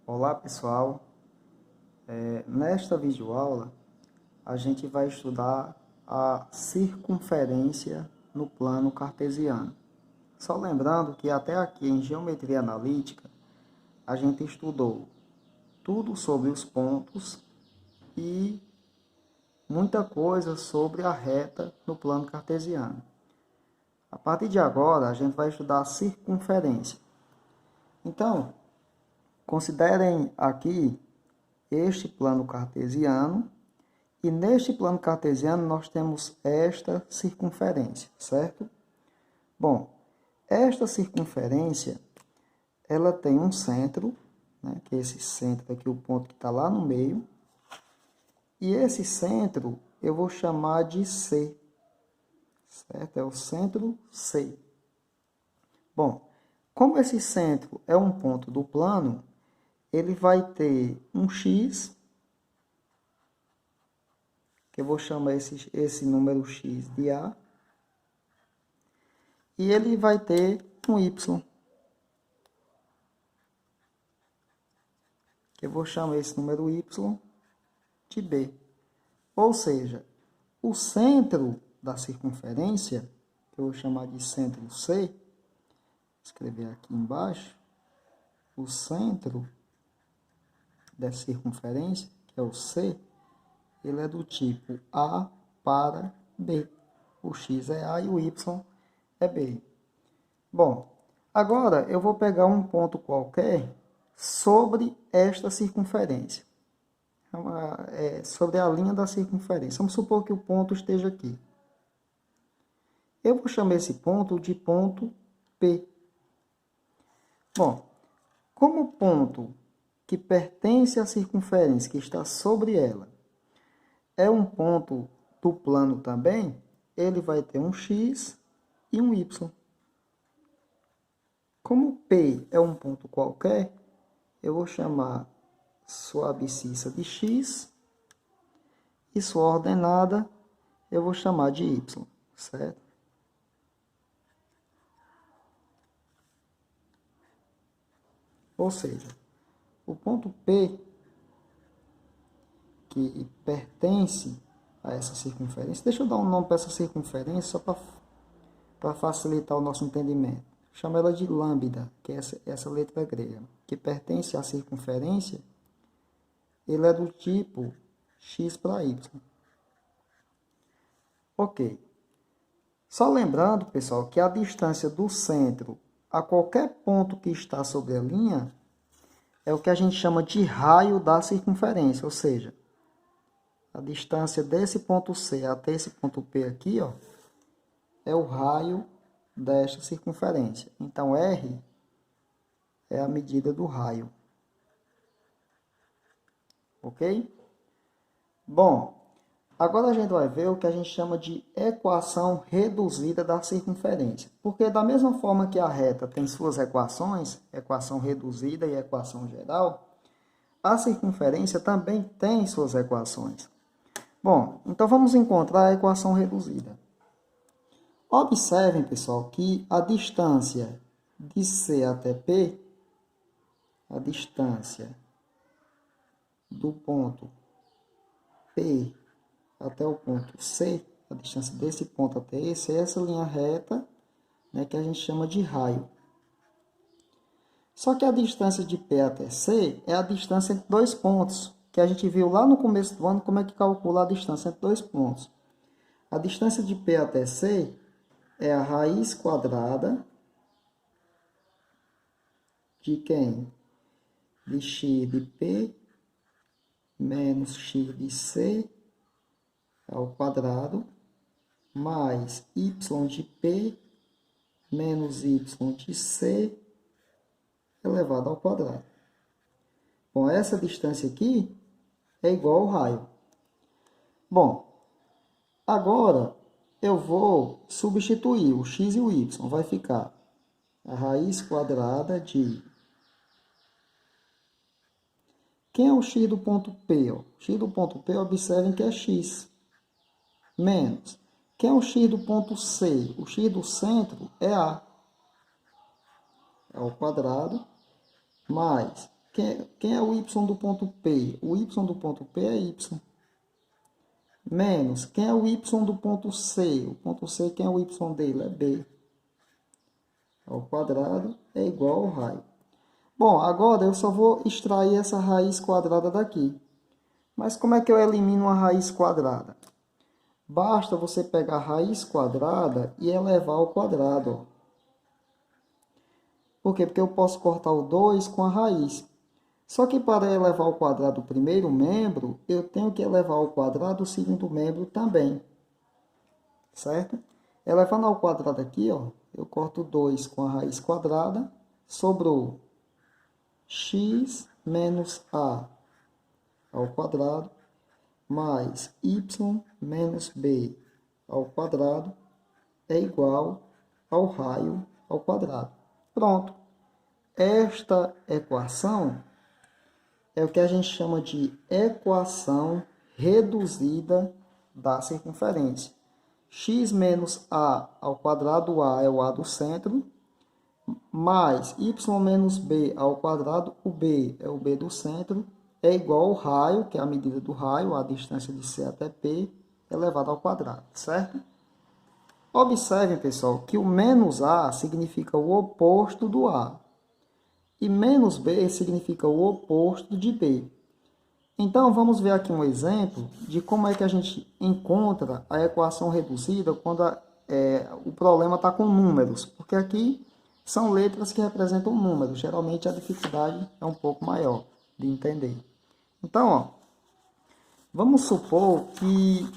Olá pessoal, nesta videoaula a gente vai estudar a circunferência no plano cartesiano. Só lembrando que até aqui em geometria analítica a gente estudou tudo sobre os pontos e muita coisa sobre a reta no plano cartesiano. A partir de agora a gente vai estudar a circunferência. Então, considerem aqui este plano cartesiano, e neste plano cartesiano nós temos esta circunferência, certo? Bom, esta circunferência, ela tem um centro, né, que é esse centro aqui, o ponto que está lá no meio, e esse centro eu vou chamar de C, certo? É o centro C. Bom, como esse centro é um ponto do plano, ele vai ter um X, que eu vou chamar esse número X de A, e ele vai ter um Y, que eu vou chamar esse número Y de B. Ou seja, o centro da circunferência, que eu vou chamar de centro C, vou escrever aqui embaixo, o centro da circunferência, que é o C, ele é do tipo A para B. O X é A e o Y é B. Bom, agora eu vou pegar um ponto qualquer sobre esta circunferência. Sobre a linha da circunferência. Vamos supor que o ponto esteja aqui. Eu vou chamar esse ponto de ponto P. Bom, como o ponto que pertence à circunferência, que está sobre ela, é um ponto do plano também, ele vai ter um X e um Y. Como P é um ponto qualquer, eu vou chamar sua abscissa de X e sua ordenada eu vou chamar de Y, certo? Ou seja, o ponto P, que pertence a essa circunferência, deixa eu dar um nome para essa circunferência só para facilitar o nosso entendimento. Chama ela de lambda, que é essa letra grega, que pertence à circunferência, ele é do tipo x para y. Ok. Só lembrando, pessoal, que a distância do centro a qualquer ponto que está sobre a linha é o que a gente chama de raio da circunferência, ou seja, a distância desse ponto C até esse ponto P aqui, ó, é o raio desta circunferência. Então, R é a medida do raio. Ok? Bom, agora a gente vai ver o que a gente chama de equação reduzida da circunferência. Porque da mesma forma que a reta tem suas equações, equação reduzida e equação geral, a circunferência também tem suas equações. Bom, então vamos encontrar a equação reduzida. Observem, pessoal, que a distância de C até P, a distância do ponto P até o ponto C, a distância desse ponto até esse, é essa linha reta, né, que a gente chama de raio. Só que a distância de P até C é a distância entre dois pontos, que a gente viu lá no começo do ano como é que calcula a distância entre dois pontos. A distância de P até C é a raiz quadrada de quem? De x de P menos x de C ao quadrado, mais y de P menos y de C elevado ao quadrado. Bom, essa distância aqui é igual ao raio. Bom, agora eu vou substituir o x e o y. Vai ficar a raiz quadrada de... Quem é o x do ponto P? O x do ponto P, observem que é x. Menos. Quem é o x do ponto C? O x do centro é A. É ao quadrado. Mais. Quem é o y do ponto P? O y do ponto P é y. Menos, quem é o y do ponto C? O ponto C, quem é o y dele? É b. Ao quadrado é igual ao raio. Bom, agora eu só vou extrair essa raiz quadrada daqui. Mas como é que eu elimino a raiz quadrada? Basta você pegar a raiz quadrada e elevar ao quadrado. Ó. Por quê? Porque eu posso cortar o 2 com a raiz. Só que para elevar ao quadrado o primeiro membro, eu tenho que elevar ao quadrado o segundo membro também. Certo? Elevando ao quadrado aqui, ó, eu corto 2 com a raiz quadrada, sobrou x menos a ao quadrado, mais y menos b ao quadrado, é igual ao raio ao quadrado. Pronto. Esta equação é o que a gente chama de equação reduzida da circunferência. X menos a ao quadrado, a é o a do centro, mais y menos b ao quadrado, o b é o b do centro, é igual ao raio, que é a medida do raio, a distância de C até P, elevado ao quadrado, certo? Observem, pessoal, que o menos a significa o oposto do a. E menos b significa o oposto de b. Então, vamos ver aqui um exemplo de como é que a gente encontra a equação reduzida quando o problema está com números. Porque aqui são letras que representam números. Geralmente, a dificuldade é um pouco maior de entender. Então, ó, vamos supor que,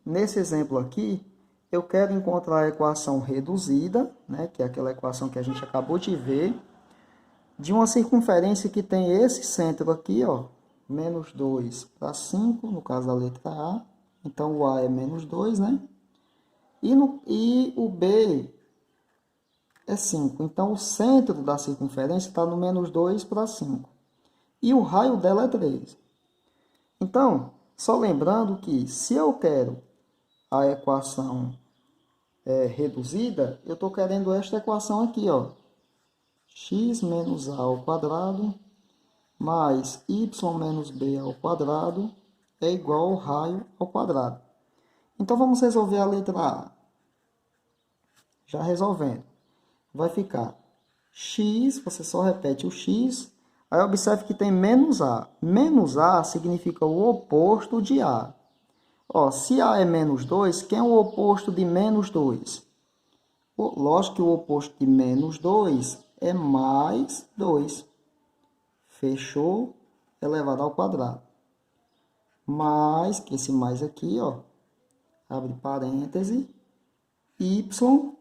nesse exemplo aqui, eu quero encontrar a equação reduzida, né, que é aquela equação que a gente acabou de ver, de uma circunferência que tem esse centro aqui, ó, menos 2 para 5, no caso da letra A. Então, o A é menos 2, né? E o B é 5. Então, o centro da circunferência está no menos 2 para 5. E o raio dela é 3. Então, só lembrando que se eu quero a equação reduzida, eu estou querendo esta equação aqui, ó. X menos a ao quadrado mais y menos b ao quadrado é igual ao raio ao quadrado. Então, vamos resolver a letra A. Já resolvendo. Vai ficar x, você só repete o x. Aí, observe que tem menos a. Menos a significa o oposto de a. Ó, se a é menos 2, quem é o oposto de menos 2? Lógico que o oposto de menos 2 é mais 2. Fechou? Elevado ao quadrado. Mais, que esse mais aqui, ó, abre parêntese, y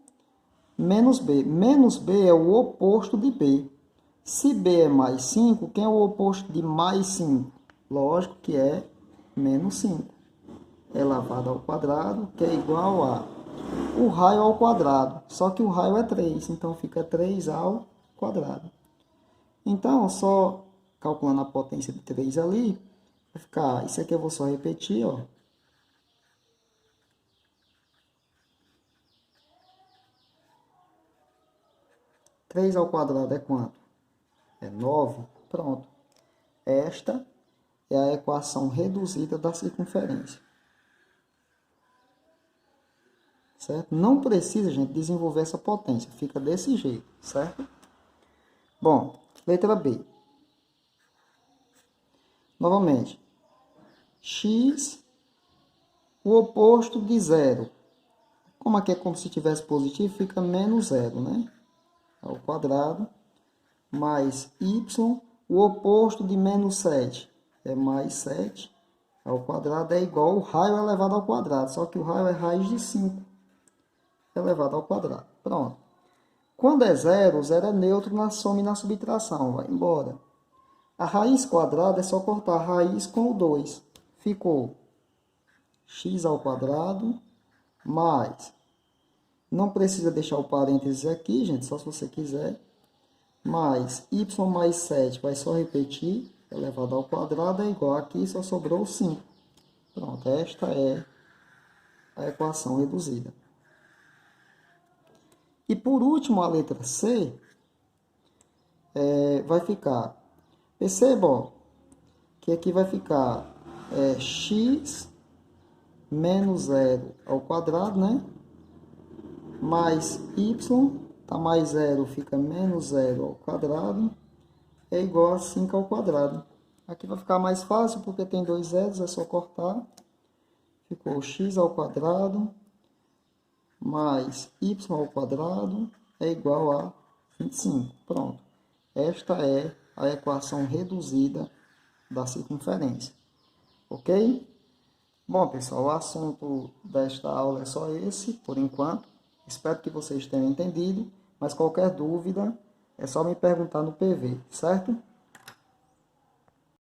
menos b. Menos b é o oposto de b. Se b é mais 5, quem é o oposto de mais 5? Lógico que é menos 5. Elevado ao quadrado, que é igual a o raio ao quadrado. Só que o raio é 3, então fica 3 ao quadrado. Então, só calculando a potência de 3 ali, vai ficar, isso aqui eu vou só repetir, ó. 3 ao quadrado é quanto? É 9. Pronto. Esta é a equação reduzida da circunferência. Certo? Não precisa, gente, desenvolver essa potência. Fica desse jeito, certo? Bom, letra B. Novamente. X, o oposto de zero. Como aqui é como se tivesse positivo, fica menos zero, né? Ao quadrado. Mais y, o oposto de menos 7. É mais 7 ao quadrado. É igual ao raio elevado ao quadrado. Só que o raio é raiz de 5. Elevado ao quadrado. Pronto. Quando é zero, zero é neutro na soma e na subtração. Vai embora. A raiz quadrada é só cortar a raiz com o 2. Ficou x ao quadrado mais... Não precisa deixar o parênteses aqui, gente. Só se você quiser. Mais y mais 7. Vai só repetir. Elevado ao quadrado é igual aqui. Só sobrou 5. Pronto. Esta é a equação reduzida. E por último, a letra C, vai ficar, perceba, ó, que aqui vai ficar x menos 0 ao quadrado, né? Mais y, tá mais 0, fica menos 0 ao quadrado, é igual a 5 ao quadrado. Aqui vai ficar mais fácil, porque tem dois zeros, é só cortar. Ficou x ao quadrado mais y ao quadrado é igual a 25. Pronto. Esta é a equação reduzida da circunferência. Ok? Bom, pessoal, o assunto desta aula é só esse, por enquanto. Espero que vocês tenham entendido, mas qualquer dúvida é só me perguntar no PV, certo?